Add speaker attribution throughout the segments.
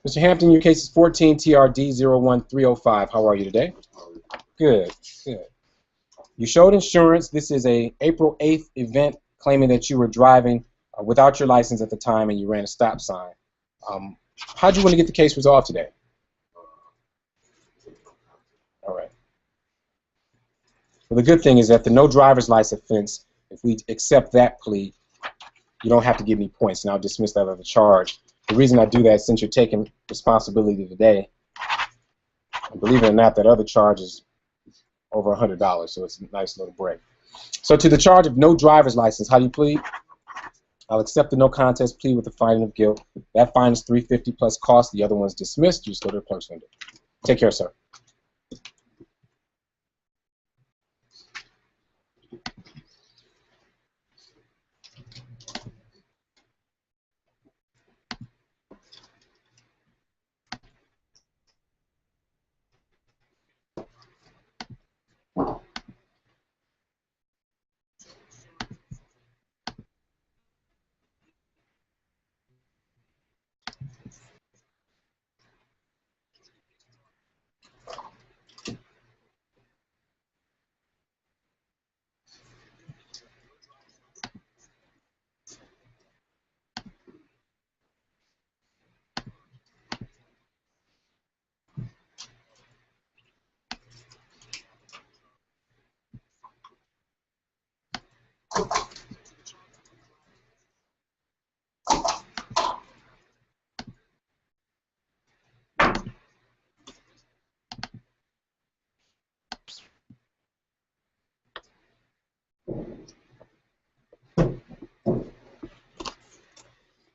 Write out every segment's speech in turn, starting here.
Speaker 1: Mr. Hampton, your case is 14 TRD 01305. How are you today? Good, good. You showed insurance. This is a April 8th event claiming that you were driving without your license at the time and you ran a stop sign. How do you want to get the case resolved today? All right. Well, the good thing is that the no driver's license offense, if we accept that plea, you don't have to give me points, and I'll dismiss that other charge. The reason I do that is since you're taking responsibility today, and believe it or not, that other charge is over $100, so it's a nice little break. So to the charge of no driver's license, how do you plead? I'll accept the no contest plea with the finding of guilt. That fine is $350 plus cost. The other one's dismissed. You just go to the clerk's window. Take care, sir.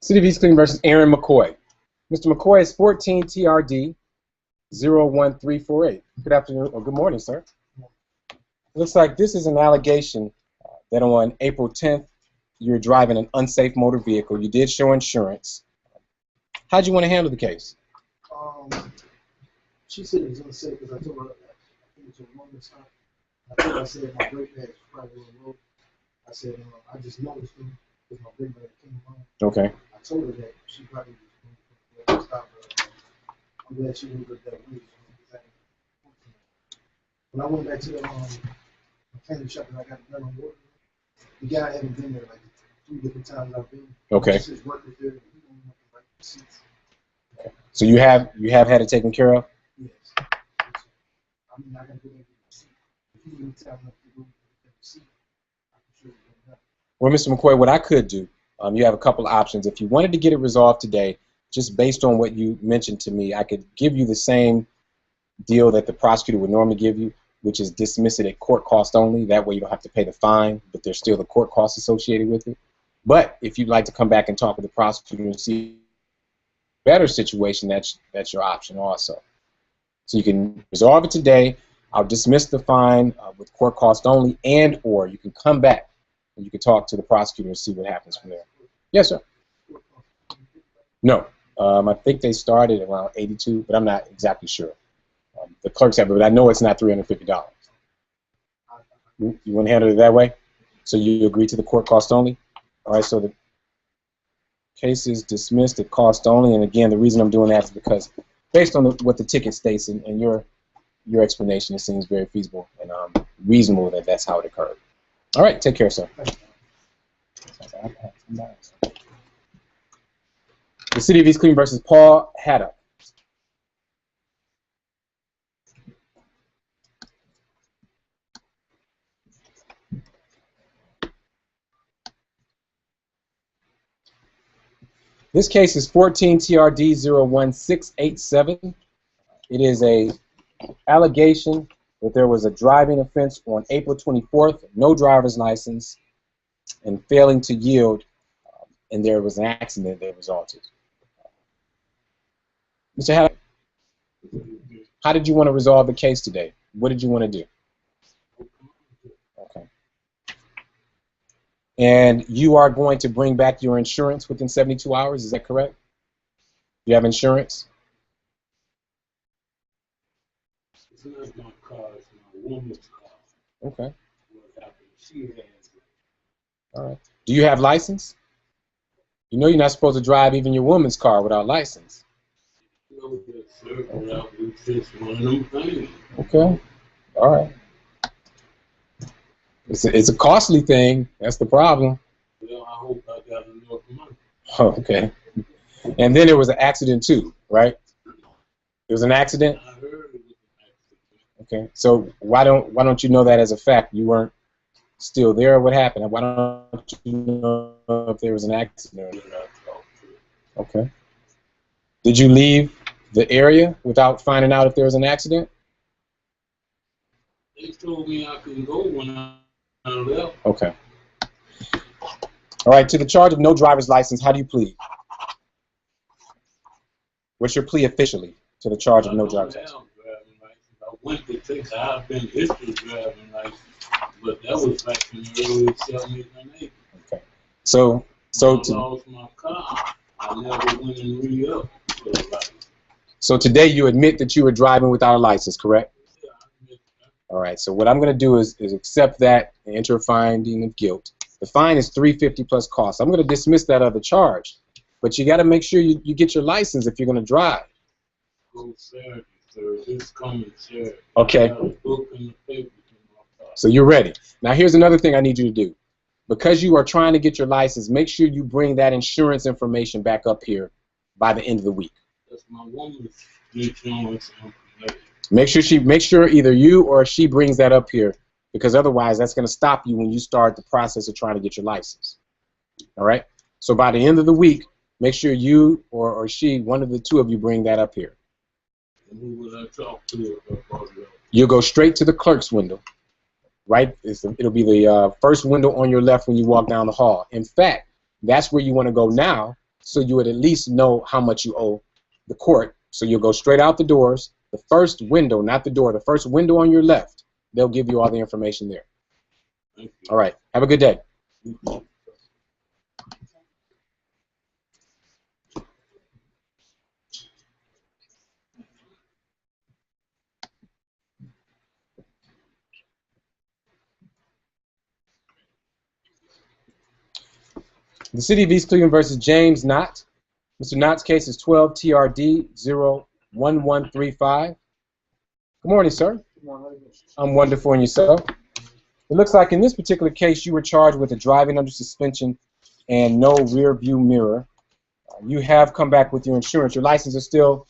Speaker 1: City of East Cleveland versus Aaron McCoy. Mr. McCoy is 14 TRD 01348. Good afternoon, or good morning, sir. It looks like this is an allegation that on April 10th, you're driving an unsafe motor vehicle. You did show insurance. How'd you want to handle the case?
Speaker 2: She said it was unsafe because I told her I think it was a woman's time. I think I said my brake pads was probably on the road. I said I just noticed them because my brake pad came on.
Speaker 1: Okay.
Speaker 2: I told her that she probably was going to stop her. I'm glad she didn't look that way. When I went back to the mechanic shop and I got the gun on water, the guy hadn't been there like 3 different times I've been.
Speaker 1: Okay.
Speaker 2: Just his work was there. He don't know like the seats.
Speaker 1: Okay. So you have had it taken care of?
Speaker 2: Yes. I mean, I got to go back to the seat. If you didn't tell me to go to the seat, I can show you that.
Speaker 1: Well, Mr. McCoy, what I could do, you have a couple of options. If you wanted to get it resolved today, just based on what you mentioned to me, I could give you the same deal that the prosecutor would normally give you, which is dismiss it at court cost only. That way you don't have to pay the fine, but there's still the court costs associated with it. But if you'd like to come back and talk with the prosecutor and see a better situation, that's your option also. So you can resolve it today. I'll dismiss the fine with court cost only, and or you can come back and you can talk to the prosecutor and see what happens from there. Yes, sir. No. I think they started around 82, but I'm not exactly sure. The clerks have it, but I know it's not $350. You want to handle it that way? So you agree to the court cost only? All right, so the case is dismissed at cost only, and again, the reason I'm doing that is because based on what the ticket states and your explanation, it seems very feasible and reasonable that that's how it occurred. All right, take care, sir. The City of East Cleveland versus Paul Haddock. This case is 14 TRD 01687. It is a allegation that there was a driving offense on April 24th, no driver's license, and failing to yield, and there was an accident that resulted. Mr. Haddock, how did you want to resolve the case today? What did you want to do? Okay. And you are going to bring back your insurance within 72 hours, is that correct? You have insurance?
Speaker 3: It's not my car, it's my woman's car.
Speaker 1: Okay.
Speaker 3: She has it.
Speaker 1: All right. Do you have license? You know you're not supposed to drive even your woman's car without license.
Speaker 3: Oh, yes, sir. Well, it's just one of them things.
Speaker 1: Okay. All right. It's a costly thing. That's the problem.
Speaker 3: Well, I hope I got enough money.
Speaker 1: Oh, okay. And then there was an accident too, right? There was an accident.
Speaker 3: I heard it was an accident.
Speaker 1: Okay. So why don't you know that as a fact? You weren't still there. What happened? Why don't you know if there was an accident?
Speaker 3: But I talked to
Speaker 1: Okay. Did you leave the area without finding out if there was an accident?
Speaker 3: They told me I could go when I left.
Speaker 1: Okay. All right. To the charge of no driver's license, how do you plead? What's your plea officially to the charge of
Speaker 3: I
Speaker 1: no
Speaker 3: don't
Speaker 1: driver's
Speaker 3: have
Speaker 1: license?
Speaker 3: driving license. I went to take the I've been history driving license, but that was back in the early 70s and 80s.
Speaker 1: Okay. So
Speaker 3: When I
Speaker 1: to,
Speaker 3: lost my car, I never went and re-upped for the license.
Speaker 1: so today you admit that you were driving without a license, correct?
Speaker 3: Yeah, I admit that.
Speaker 1: All right. So what I'm going to do is accept that and enter a finding of guilt. The fine is $350 plus costs. I'm going to dismiss that other charge, but you got to make sure you get your license if you're going to drive.
Speaker 3: Go Saturday, sir. This coming Saturday.
Speaker 1: Okay.
Speaker 3: I got a book in the paper in my car.
Speaker 1: So you're ready. Now here's another thing I need you to do. Because you are trying to get your license, make sure you bring that insurance information back up here by the end of the week.
Speaker 3: That's my woman's insurance information.
Speaker 1: Make sure either you or she brings that up here, because otherwise that's going to stop you when you start the process of trying to get your license. All right? So by the end of the week, make sure you or she, one of the two of you, bring that up here.
Speaker 3: And who will I talk to about that?
Speaker 1: You'll go straight to the clerk's window. Right? It'll be the first window on your left when you walk down the hall. In fact, that's where you want to go now, so you would at least know how much you owe the court. So you'll go straight out the doors. The first window, not the door, the first window on your left, they'll give you all the information there.
Speaker 3: Thank you.
Speaker 1: All right. Have a good day. The City of East Cleveland versus James Knott. Mr. Knott's case is 12 TRD 01135. Good morning, sir. I'm wonderful, and yourself? It looks like in this particular case you were charged with a driving under suspension and no rear view mirror. You have come back with your insurance. Your license is still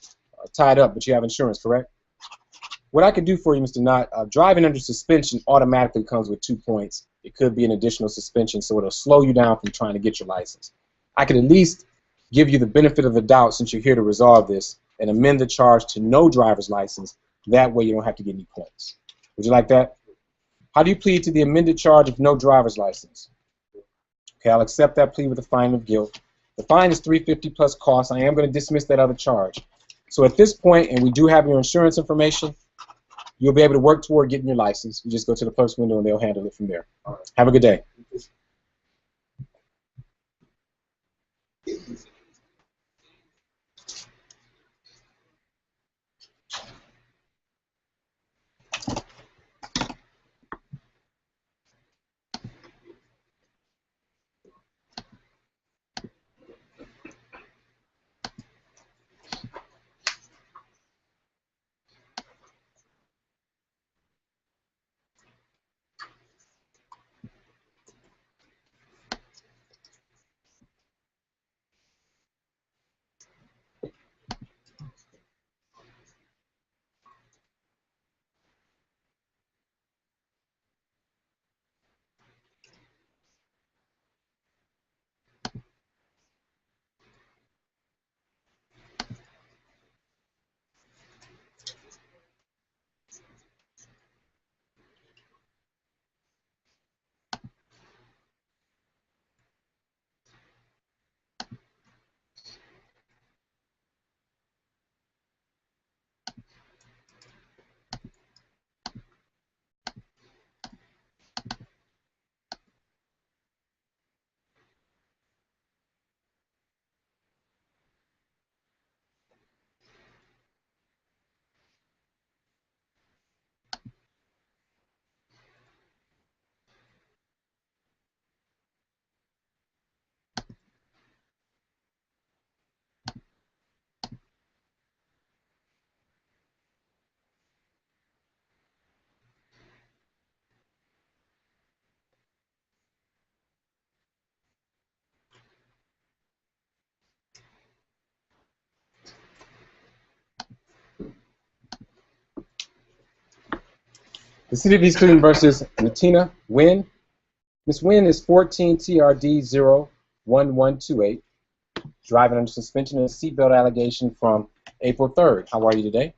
Speaker 1: tied up, but you have insurance, correct? What I could do for you, Mr. Knott, driving under suspension automatically comes with 2 points. It could be an additional suspension, so it'll slow you down from trying to get your license. I could at least give you the benefit of the doubt, since you're here to resolve this, and amend the charge to no driver's license. That way you don't have to get any points. Would you like that? How do you plead to the amended charge of no driver's license? Okay, I'll accept that plea with a fine of guilt. The fine is $350 plus costs. I am going to dismiss that other charge. So at this point, and we do have your insurance information, you'll be able to work toward getting your license. You just go to the clerk's window and they'll handle it from there. Have a good day. The City of East Cleveland versus Natina Wynn. Ms. Wynn is 14 TRD 01128, driving under suspension of a seatbelt allegation from April 3rd. How are you today?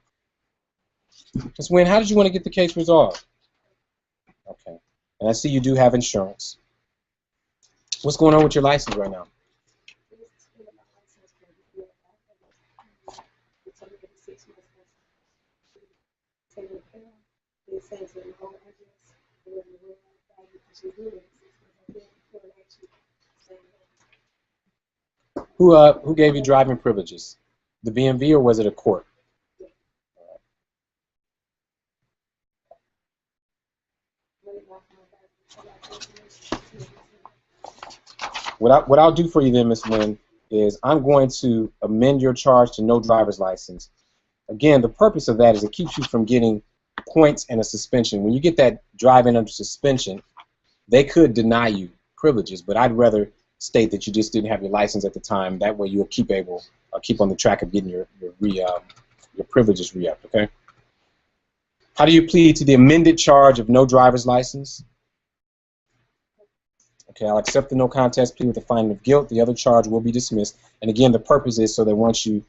Speaker 1: Ms. Wynn, how did you want to get the case resolved? Okay. And I see you do have insurance. What's going on with your license right now? Who gave you driving privileges? The BMV or was it a court? What I'll do for you then, Ms. Wynn, is I'm going to amend your charge to no driver's license. Again, the purpose of that is it keeps you from getting points and a suspension. When you get that driving under suspension, they could deny you privileges, but I'd rather state that you just didn't have your license at the time. That way you'll keep on the track of getting your privileges re-upped, okay? How do you plead to the amended charge of no driver's license? Okay, I'll accept the no contest plea with a finding of guilt. The other charge will be dismissed. And again, the purpose is so that once you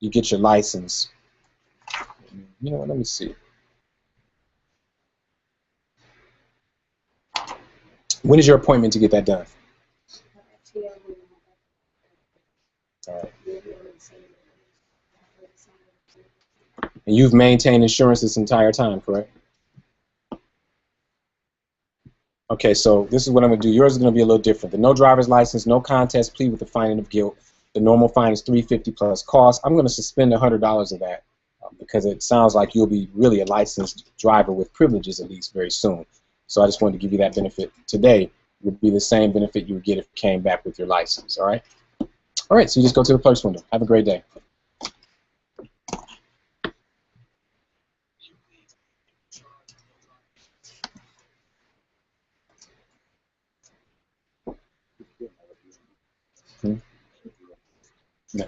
Speaker 1: you get your license, you know what, let me see. When is your appointment to get that done? All right. And you've maintained insurance this entire time, correct? Okay, so this is what I'm going to do. Yours is going to be a little different. The no driver's license, no contest plea with the finding of guilt. The normal fine is $350 plus cost. I'm going to suspend $100 of that because it sounds like you'll be really a licensed driver with privileges at least very soon. So I just wanted to give you that benefit today. Would be the same benefit you would get if you came back with your license. All right? All right, so you just go to the clerk's window. Have a great day. Hmm? No.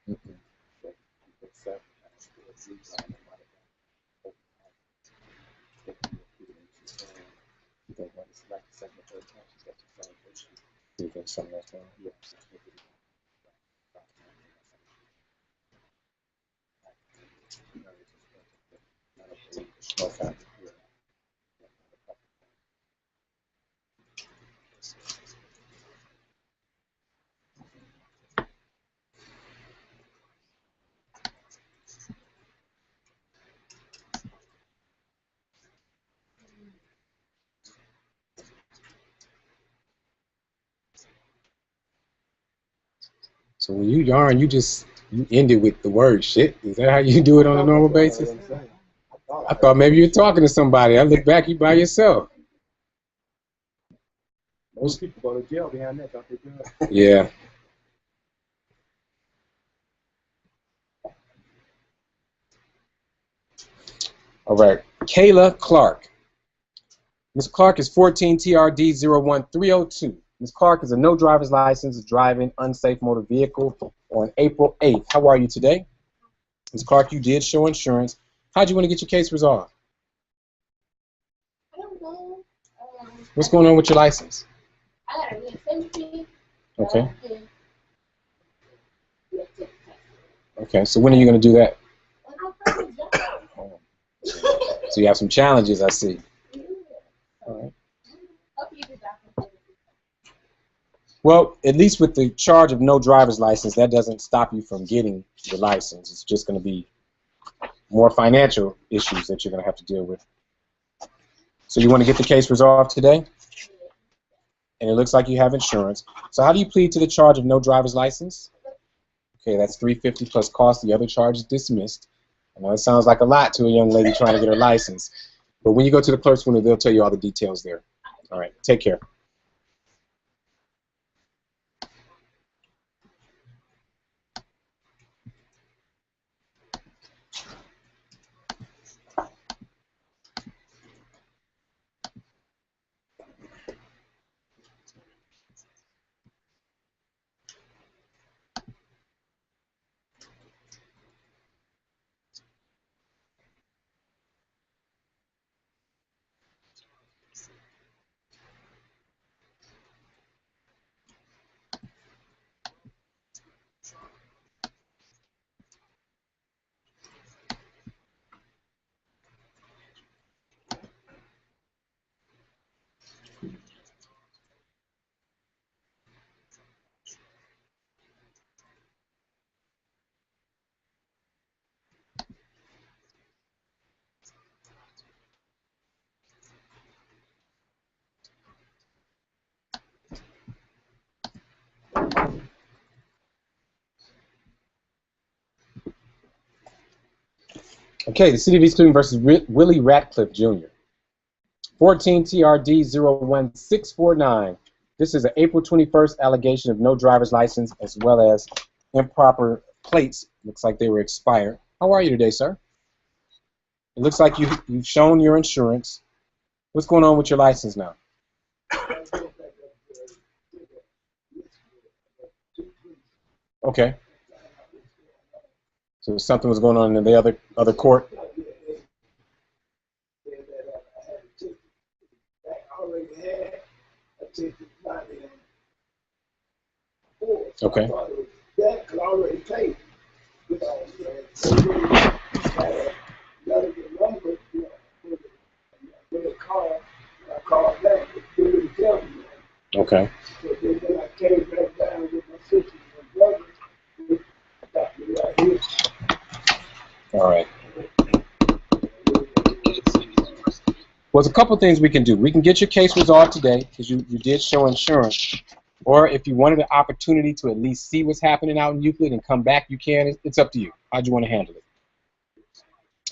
Speaker 1: Mm-mm. Okay. So when you yarn, you end it with the word shit. Is that how you do it on a normal basis? I thought maybe you're talking to somebody. I look back, you by yourself.
Speaker 2: Most people go to jail behind that, don't they?
Speaker 1: Yeah. All right. Kayla Clark. Ms. Clark is 14 TRD 01302. Ms. Clark is a no driver's license driving unsafe motor vehicle on April 8th. How are you today? Ms. Clark, you did show insurance. How'd you want to get your case resolved?
Speaker 4: I don't know.
Speaker 1: What's going on with your license?
Speaker 4: I got a reassembly.
Speaker 1: Okay. Okay, so when are you going to do that? Oh. So you have some challenges, I see. All right. Well, at least with the charge of no driver's license, that doesn't stop you from getting the license. It's just going to be more financial issues that you're going to have to deal with. So you want to get the case resolved today? And it looks like you have insurance. So how do you plead to the charge of no driver's license? Okay, that's $350 plus cost. The other charge is dismissed. I know it sounds like a lot to a young lady trying to get her license. But when you go to the clerk's window, they'll tell you all the details there. All right, take care. Okay, the City of East Cleveland versus Willie Ratcliffe Jr. 14 TRD 01649. This is an April 21st allegation of no driver's license as well as improper plates. Looks like they were expired. How are you today, sir? It looks like you've shown your insurance. What's going on with your license now? Okay. So something was going on in the other court. Okay. Okay. All right. Well, there's a couple things we can do. We can get your case resolved today because you did show insurance. Or if you wanted an opportunity to at least see what's happening out in Euclid and come back, you can. It's up to you. How do you want to handle it?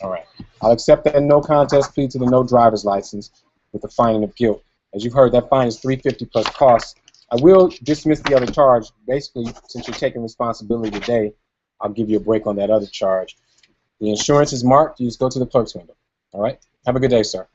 Speaker 1: All right. I'll accept that no contest plea to the no driver's license with the finding of guilt. As you've heard, that fine is $350 plus costs. I will dismiss the other charge. Basically, since you're taking responsibility today, I'll give you a break on that other charge. The insurance is marked. You just go to the clerk's window. All right? Have a good day, sir.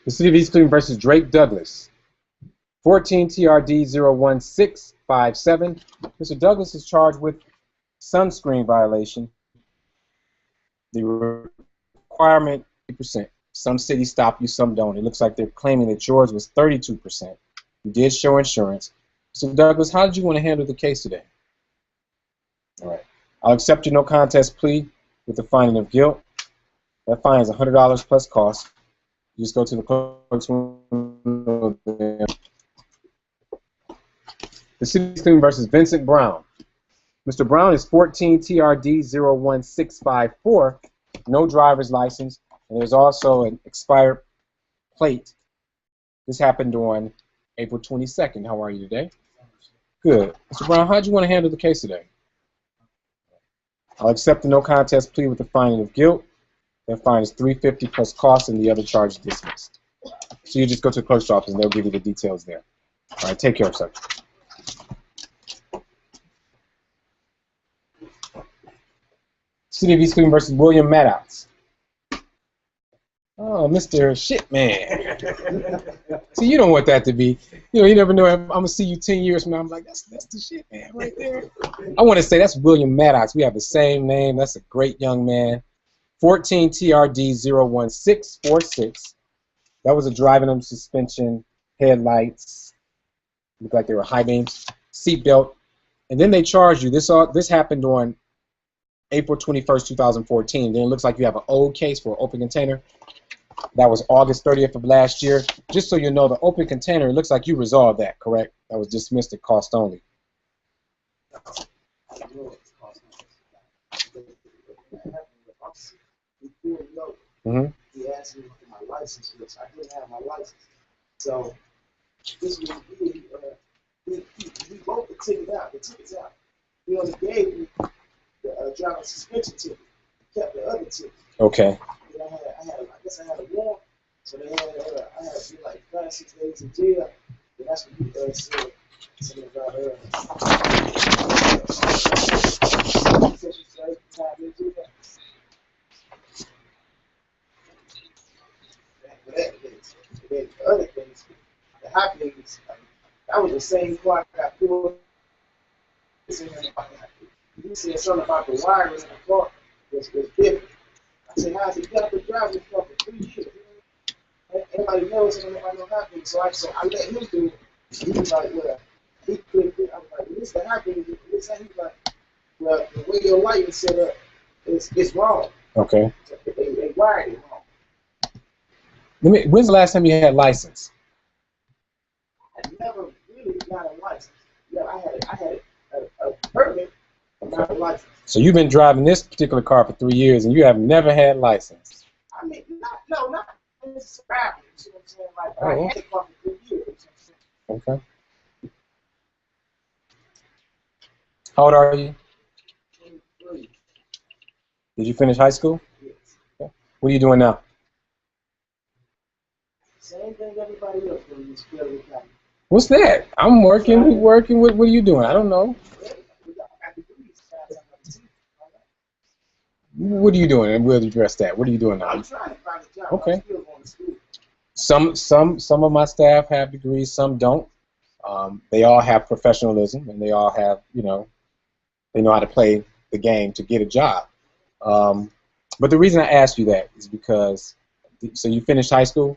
Speaker 1: The City of East Cleveland versus Drake Douglas. 14 TRD 01657. Mr. Douglas is charged with sunscreen violation. The requirement 50%. Some cities stop you, some don't. It looks like they're claiming that yours was 32%. You did show insurance. So Douglas, how did you want to handle the case today? All right. I'll accept your no contest plea with the finding of guilt. That fine is $100 plus cost. You just go to the clerk's window. The City of Cleveland versus Vincent Brown. Mr. Brown is 14 TRD 01654, no driver's license, and there's also an expired plate. This happened on April 22nd. How are you today? Good. Mr. Brown, how do you want to handle the case today? I'll accept the no contest plea with the finding of guilt. That fine is $350 plus costs, and the other charge is dismissed. So you just go to the clerk's office, and they'll give you the details there. All right, take care, sir. City of East Cleveland versus William Maddox. Oh, Mr. Shitman. See, you don't want that to be. You know, you never know. I'm going to see you 10 years from now. I'm like, that's the shit, man, right there. I want to say that's William Maddox. We have the same name. That's a great young man. 14 TRD 01646. That was a driving under suspension, headlights. Looked like they were high beams, seatbelt. And then they charged you. This happened on April 21st, 2014. Then it looks like you have an old case for an open container. That was August 30th of last year. Just so you know, the open container, it looks like you resolved that, correct? That was dismissed at cost only. Mm-hmm.
Speaker 2: He asked me for my license, which I didn't have my license. So this was he tickets out. The tickets out. He only gave me the driver suspension ticket. Kept the other ticket.
Speaker 1: Okay.
Speaker 2: And I guess I had a warrant. So they had, I had to be like 5-6 days in jail. And that's what he said. Something about said she said time to do that. But the other things, the hot things, that was the same car I got pulled. He said something about the wiring in the car was different. I said, how's it got to drive this car for 3 years? Everybody knows and nobody know how things. So I let him do it. He was like, well, he clicked it. I was like, well, this the hot thing. He was like, well, the way your light is set up, it's wrong.
Speaker 1: Okay.
Speaker 2: They wired it wrong.
Speaker 1: When's the last time you had a license?
Speaker 2: I never really got a license. Yeah, I had a permit, but not a license.
Speaker 1: So you've been driving this particular car for 3 years, and you have never had a license.
Speaker 2: I mean, not necessarily. You see what I'm saying? Like, I had a car for 3 years.
Speaker 1: Okay. How old are you?
Speaker 2: 23.
Speaker 1: Did you finish high school?
Speaker 2: Yes.
Speaker 1: Okay. What are you doing now?
Speaker 2: Same thing everybody else doing in this federal county.
Speaker 1: What's that? I'm working. We working. What are you doing? I don't know. What are you doing? And we'll address that. What are you doing now?
Speaker 2: I'm trying to find a job.
Speaker 1: Okay.
Speaker 2: I'm still going to school.
Speaker 1: Some of my staff have degrees. Some don't. They all have professionalism, and they all have, they know how to play the game to get a job. But the reason I asked you that is because, so you finished high school?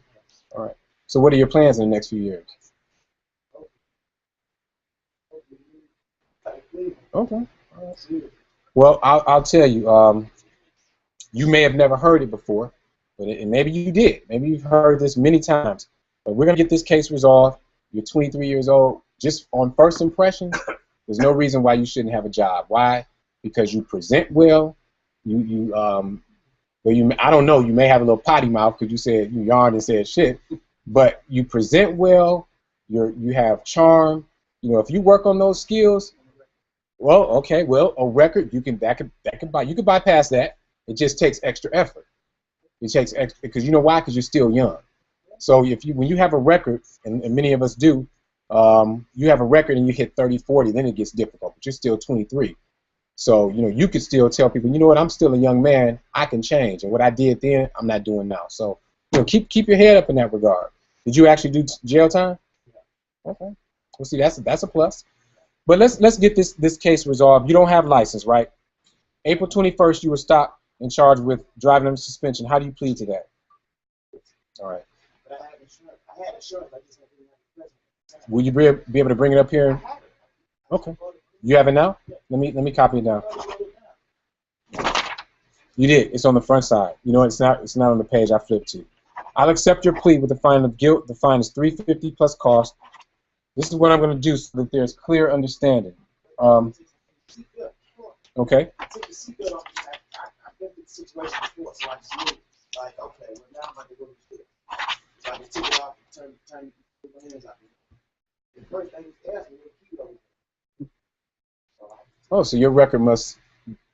Speaker 1: All right. So what are your plans in the next few years? Okay. All right. Well, I'll tell you. You may have never heard it before, and maybe you did. Maybe you've heard this many times. But we're gonna get this case resolved. You're 23 years old. Just on first impression, there's no reason why you shouldn't have a job. Why? Because you present well. I don't know. You may have a little potty mouth because you said you yawned and said shit. But you present well. You have charm. If you work on those skills, well, okay. Well, a record you can bypass that. It just takes extra effort. It takes extra because you know why? Because you're still young. So when you have a record, and many of us do, you have a record and you hit 30, 40, then it gets difficult. But you're still 23. So you could still tell people, you know what? I'm still a young man. I can change, and what I did then, I'm not doing now. So keep your head up in that regard. Did you actually do jail time? Okay. Well, see, that's a plus. But let's get this case resolved. You don't have a license, right? April 21st, you were stopped and charged with driving under suspension. How do you plead to that? All right.
Speaker 2: But I had insurance. I just didn't have insurance.
Speaker 1: Will you be able to bring it up here? Okay. You have it now? Let me copy it down. You did. It's on the front side. You know, it's not on the page I flipped to. I'll accept your plea with the fine of guilt. The fine is $350 plus cost. This is what I'm going to do so that there's clear understanding. Okay.
Speaker 2: I took the seatbelt off. I've been through the situation before, so I just knew, like, okay, well, now I'm about to go to jail. So I just took it off and turned my hands out. The first thing he asked me was keep it over.
Speaker 1: Oh, so your record must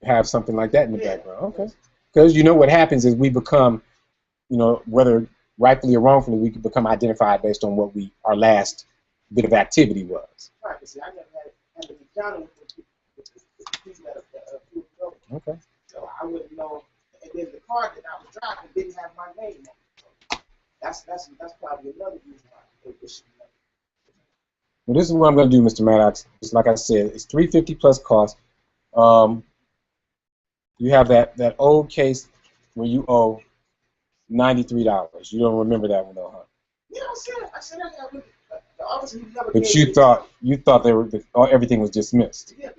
Speaker 1: have something like that in the background. Okay. Because what happens is we become, whether rightfully or wrongfully, we can become identified based on what our last bit of activity was.
Speaker 2: Right. See, I never had an encounter with the people that flew over.
Speaker 1: Okay.
Speaker 2: So I wouldn't know. And then the car that I was driving didn't have my name on it. So that's probably another reason why it should be.
Speaker 1: Well, this is what I'm going to do, Mr. Maddox. Just like I said, it's $350 plus cost. You have that old case where you owe $93. You don't remember that one, though, huh?
Speaker 2: Yeah, I said that. The officer never
Speaker 1: but
Speaker 2: gave
Speaker 1: you
Speaker 2: me
Speaker 1: thought everything was dismissed.
Speaker 2: Yeah.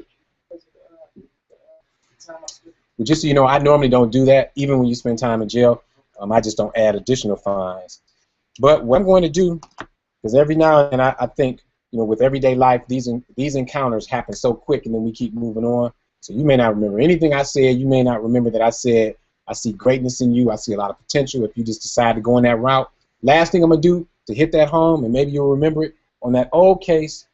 Speaker 1: But just so you know, I normally don't do that. Even when you spend time in jail, I just don't add additional fines. But what I'm going to do, because every now and then I think, with everyday life, these encounters happen so quick, and then we keep moving on. So you may not remember anything I said. You may not remember that I said, I see greatness in you. I see a lot of potential if you just decide to go in that route. Last thing I'm going to do to hit that home, and maybe you'll remember it, on that old case,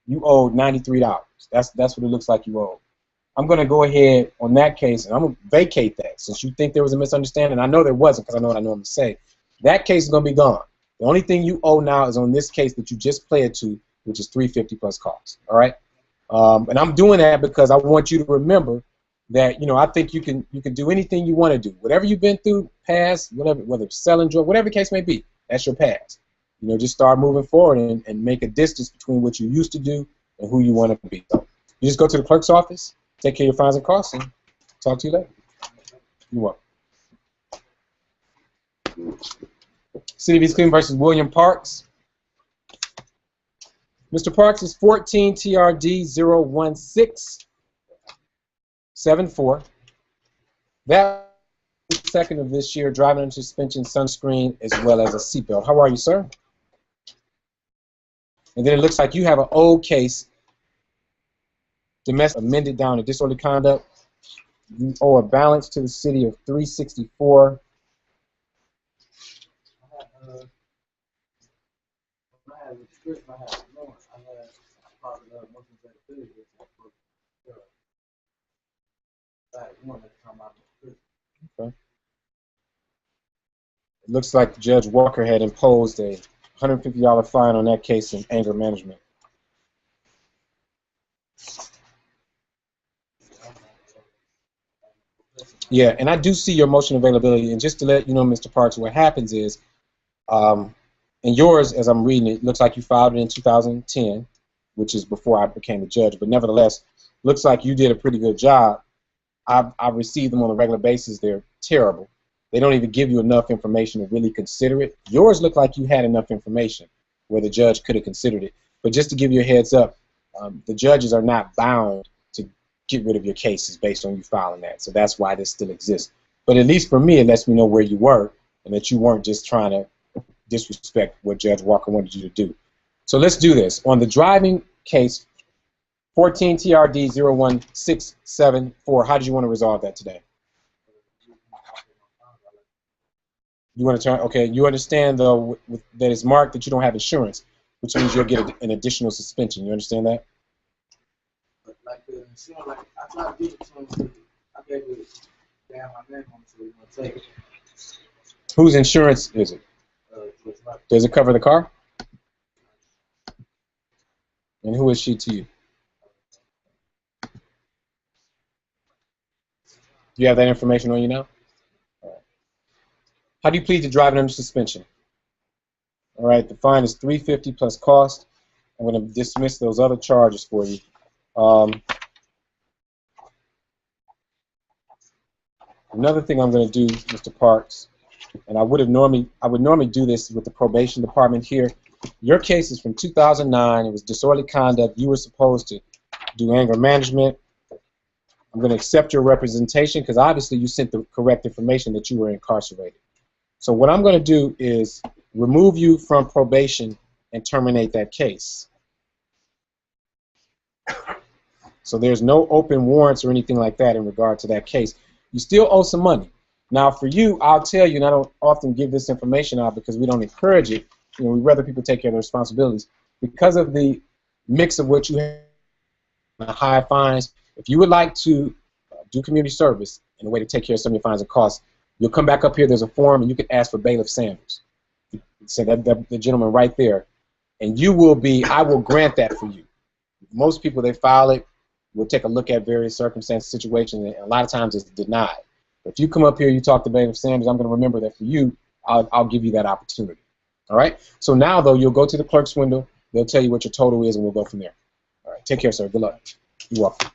Speaker 1: you owed $93. That's what it looks like you owe. I'm going to go ahead on that case, and I'm going to vacate that. Since you think there was a misunderstanding, I know there wasn't because I know what I normally say. That case is going to be gone. The only thing you owe now is on this case that you just pled to, which is $350 plus costs. All right, and I'm doing that because I want you to remember that I think you can do anything you want to do, whatever you've been through, past, whatever, whether it's selling drugs, whatever the case may be. That's your past. Just start moving forward and make a distance between what you used to do and who you want to be. So you just go to the clerk's office, take care of your fines and costs, and talk to you later. You're welcome. City of East Cleveland versus William Parks. Mr. Parks is 14 TRD 01674. That was the second of this year, driving under suspension, sunscreen, as well as a seatbelt. How are you, sir? And then it looks like you have an old case, domestic amended down to disorderly conduct. You owe a balance to the city of $364. Okay. It looks like Judge Walker had imposed a $150 fine on that case in anger management. Yeah, and I do see your motion availability. And just to let you know, Mr. Parks, what happens is, in yours, as I'm reading it, looks like you filed it in 2010, which is before I became a judge. But nevertheless, looks like you did a pretty good job. I've received them on a regular basis. They're terrible. They don't even give you enough information to really consider it. Yours looked like you had enough information where the judge could have considered it. But just to give you a heads up, the judges are not bound to get rid of your cases based on you filing that. So that's why this still exists. But at least for me, it lets me know where you were and that you weren't just trying to disrespect what Judge Walker wanted you to do. So let's do this. On the driving case, 14 TRD 01674, how did you want to resolve that today? You want to turn, okay, you understand though that it's marked that you don't have insurance, which means you'll get an additional suspension. You understand that?
Speaker 2: Like the insurance, like I tried to give it to him, I gave it down my name on, so he's gonna take it.
Speaker 1: Whose insurance is it? Does it cover the car? And who is she to you? Do you have that information on you now? All right. How do you plead to driving under suspension? All right, the fine is $350 plus cost. I'm going to dismiss those other charges for you. Another thing I'm going to do, Mr. Parks, and I would normally do this with the probation department here. Your case is from 2009. It was disorderly conduct. You were supposed to do anger management. I'm going to accept your representation because obviously you sent the correct information that you were incarcerated. So what I'm going to do is remove you from probation and terminate that case. So there's no open warrants or anything like that in regard to that case. You still owe some money. Now for you, I'll tell you, and I don't often give this information out because we don't encourage it. We'd rather people take care of their responsibilities. Because of the mix of what you have, high fines, if you would like to do community service in a way to take care of some of your fines and costs, you'll come back up here, there's a form, and you can ask for Bailiff Sanders. Say that the gentleman right there, and you will be, I will grant that for you. Most people, they file it, we'll take a look at various circumstances, situations, and a lot of times it's denied. But if you come up here, you talk to Bailiff Sanders, I'm going to remember that for you, I'll give you that opportunity. All right? So now, though, you'll go to the clerk's window, they'll tell you what your total is, and we'll go from there. All right, take care, sir. Good luck. You're welcome.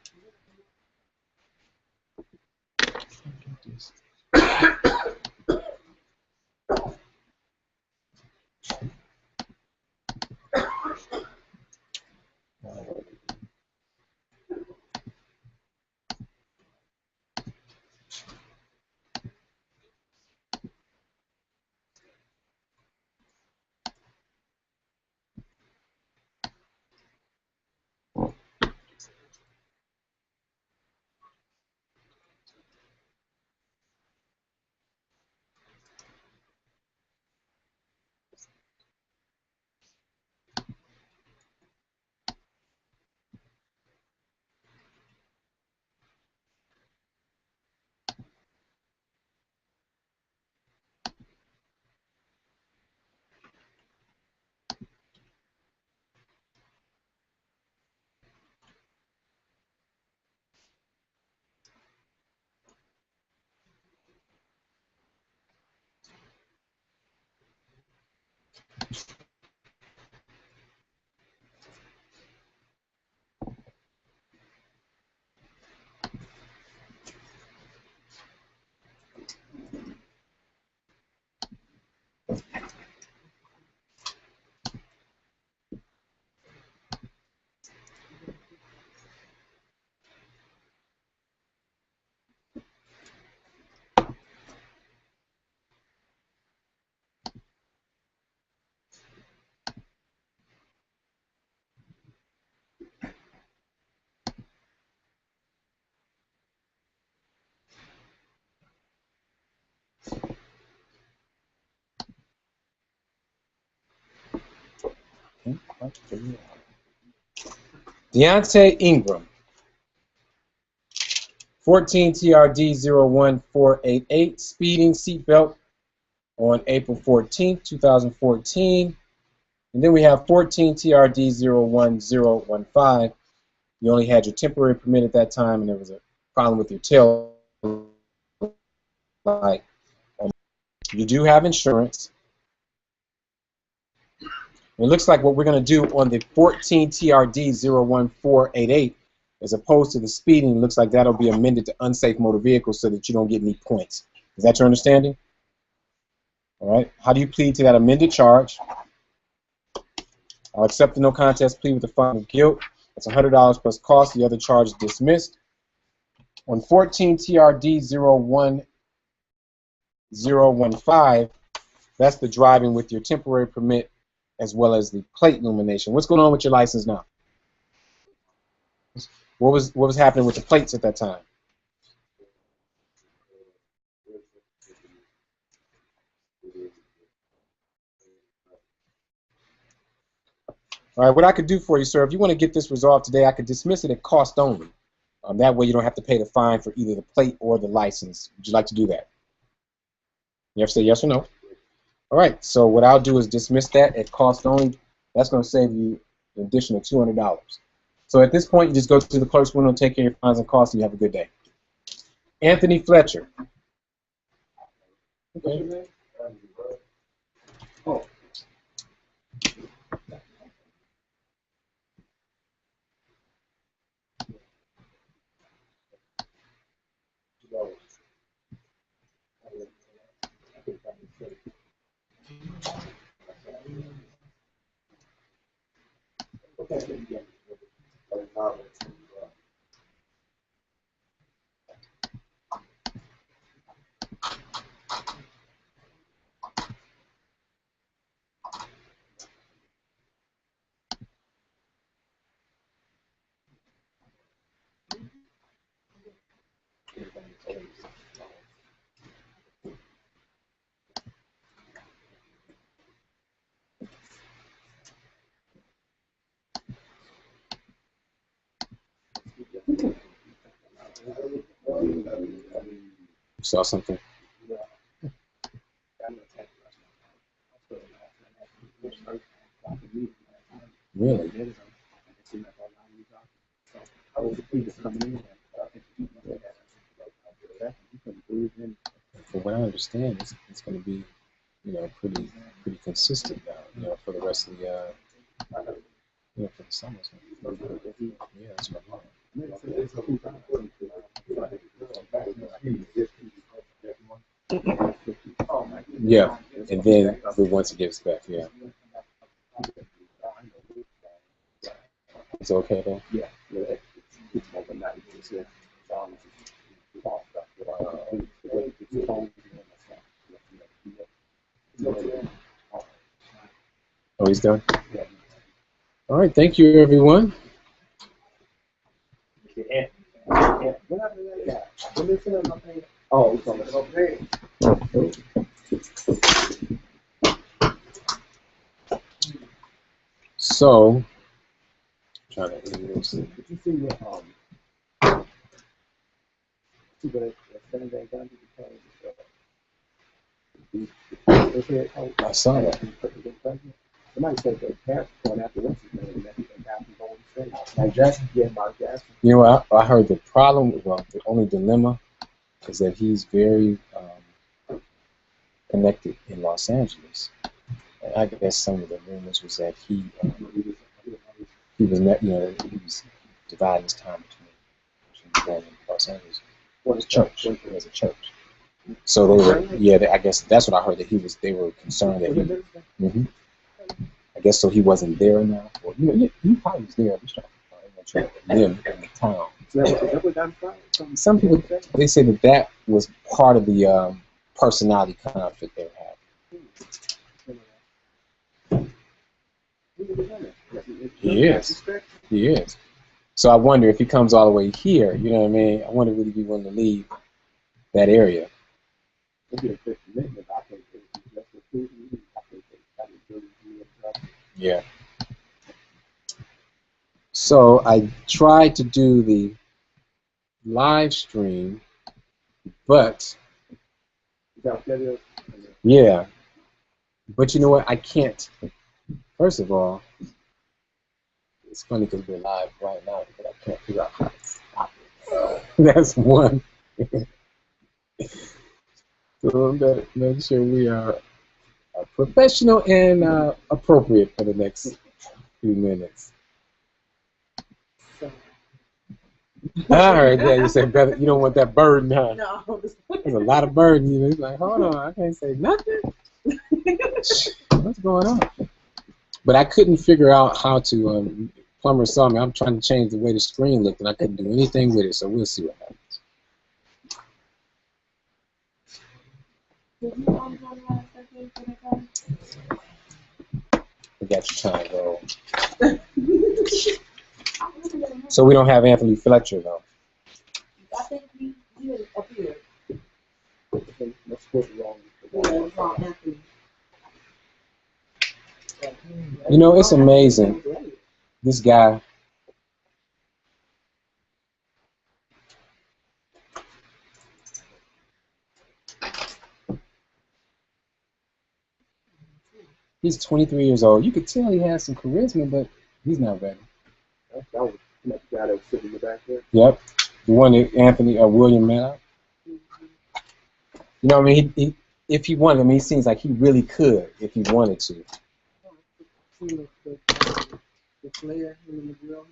Speaker 1: Deontay Ingram, 14 TRD 01488, speeding seatbelt on April 14th, 2014. And then we have 14 TRD 01015. You only had your temporary permit at that time, and there was a problem with your tail light. You do have insurance. It looks like what we're going to do on the 14 TRD 01488, as opposed to the speeding, looks like that'll be amended to unsafe motor vehicles so that you don't get any points. Is that your understanding? All right. How do you plead to that amended charge? I'll accept the no contest plea with the finding of guilt. That's $100 plus cost. The other charge is dismissed. On 14 TRD 01015, that's the driving with your temporary permit as well as the plate illumination. What's going on with your license now? What was happening with the plates at that time? All right, what I could do for you, sir, if you want to get this resolved today, I could dismiss it at cost only. That way you don't have to pay the fine for either the plate or the license. Would you like to do that? You have to say yes or no. All right, so what I'll do is dismiss that at cost only. That's going to save you an additional $200. So at this point, you just go to the clerk's window and take care of your fines and costs, and you have a good day. Anthony Fletcher. Okay. Oh. Saw something. Really? From what I understand, it's going to be, pretty consistent now, for the rest of the, for the summer. Yeah, that's what I'm Yeah, and then once it gets back, yeah. It's okay though? Yeah. Oh, he's done? All right, thank you, everyone. Oh, so, trying to end this. Did you see what I saw that. Somebody said that parents going after what's his name, that happened on the stage. Like Jackson, yeah, Mark Jackson. You know, I heard the problem, well, the only dilemma is that he's very connected in Los Angeles. And I guess some of the rumors was that he was dividing his time between Los Angeles. Well, his church. He has a church. So they were, yeah. I guess that's what I heard that he was. They were concerned that he. Mhm. I guess so. He wasn't there enough. Or, he probably was there. Just trying to live in the town. Some people they say that was part of the personality conflict they were having. He is. He is. So I wonder if he comes all the way here. You know what I mean? I wonder would he be willing to leave that area? Yeah. So I tried to do the live stream, but yeah. But you know what? I can't. First of all, it's funny because we're live right now, but I can't figure out how to stop it. That's one. So I'm better make sure we are professional and appropriate for the next few minutes. I heard that. You said, brother, you don't want that burden, huh? No. There's a lot of burden. He's like, hold on, I can't say nothing. What's going on? But I couldn't figure out how to. Plumber saw me. I'm trying to change the way the screen looked, and I couldn't do anything with it. So we'll see what happens. We got your time, bro. So we don't have Anthony Fletcher, though.
Speaker 5: I think we did up here.
Speaker 1: You know, it's amazing. This guy. He's 23 years old. You could tell he has some charisma, but he's not ready.
Speaker 2: That was the guy that was sitting in the back there.
Speaker 1: Yep. The one that Anthony William met out. You know what I mean? He if he wanted, I mean, he seems like he really could if he wanted to.
Speaker 5: The player, the girl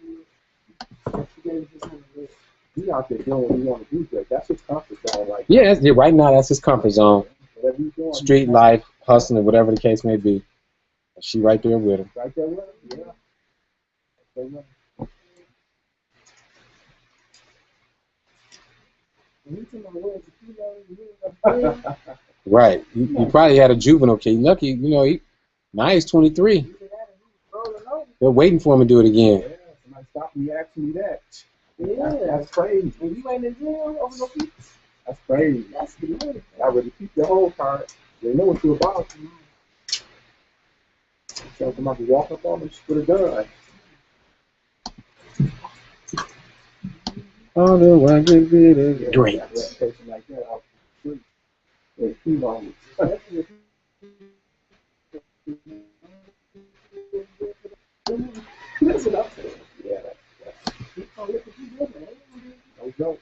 Speaker 2: He's out there doing what he want to do, but that's his comfort zone. Like,
Speaker 1: yeah, right now that's his comfort zone.
Speaker 2: whatever he's doing,
Speaker 1: Street life, hustling, whatever the case may be. She right there with him.
Speaker 2: Right there with him, yeah.
Speaker 1: Right. He probably had a juvenile kid. Lucky, you know, now he's 23. They're waiting for him to do it again.
Speaker 2: Yeah, somebody stopped me asking me that. Yeah, that's crazy.
Speaker 5: And you ain't in jail over no people.
Speaker 2: That's crazy.
Speaker 5: That's good.
Speaker 2: I already keep the whole card. They know what you're about. So somebody walk up on me with a gun.
Speaker 1: Oh no, I can get it. Great.
Speaker 2: Person like that off the street. That's what I'm saying. Yeah, that's no joke.